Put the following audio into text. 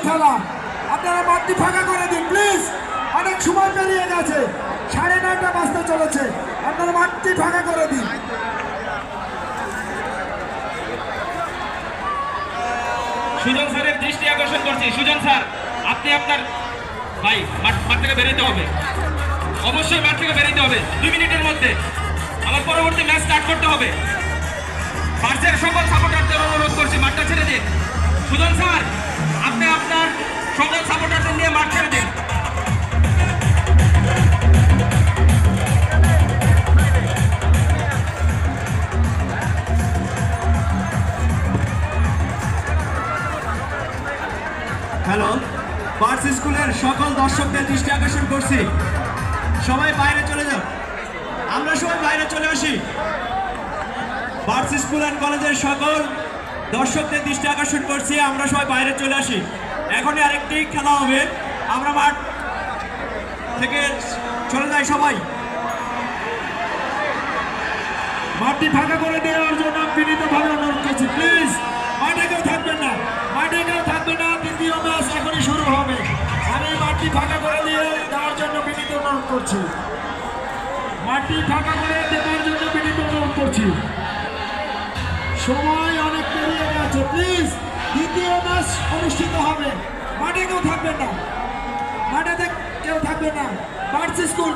খেলা, আপনারা মাঠটি ফাঁকা করে দিন প্লিজ। অনেক সময় পেরিয়ে গেছে, 9:30 বাজতে চলেছে, আপনারা মাঠটি ফাঁকা করে দিন। সুজন স্যারের দৃষ্টি আকর্ষণ করছি। সুজন স্যার, আপনি আপনার ভাই মাঠ থেকে বেরোতে হবে, অবশ্যই মাঠ থেকে বেরোতে হবে। 2 মিনিটের মধ্যে আমার পরবর্তী ম্যাচ স্টার্ট করতে হবে। পার্সের সকল সাপোর্টারদের অনুরোধ করছি মাঠটা ছেড়ে দিন। সুজন স্যার, আপনি আপনার সকল সাপোর্টারদের নিয়ে মাঠ ছেড়ে দিন। হ্যালো, পার্স স্কুলের সকল দর্শকদের দৃষ্টি আকর্ষণ করছি, সবাই বাইরে চলে যাও, আমরা সবাই বাইরে চলে আসি। পার্স স্কুল অ্যান্ড কলেজের সকল দর্শকদের দৃষ্টি আকর্ষণ করছি, আমরা সবাই বাইরে চলে আসি। এখনই আরেকটি খেলা হবে, আমরা মাঠ থেকে চলে যাই সবাই। মাঠটি ফাঁকা করে দেওয়ার জন্য বিনীতভাবে অনুরোধ করছি প্লিজ। মাঠে কেউ থাকবেন না, মাঠে কেউ থাকবে না, দ্বিতীয় ম্যাচ এখনই শুরু হবে। আমি মাঠটি ফাঁকা করে দিয়ে দেওয়ার জন্য বিনীত অনুরোধ করছি, মাঠটি ফাঁকা করে দেওয়ার জন্য বিনীত অনুরোধ করছি। সময় অনেক পেরিয়ে গেছে, প্লিজ দ্বিতীয় ম্যাচ অনুষ্ঠিত হবে। মাঠে কেউ থাকবেন না, মাঠে কেউ থাকবে না। Purse school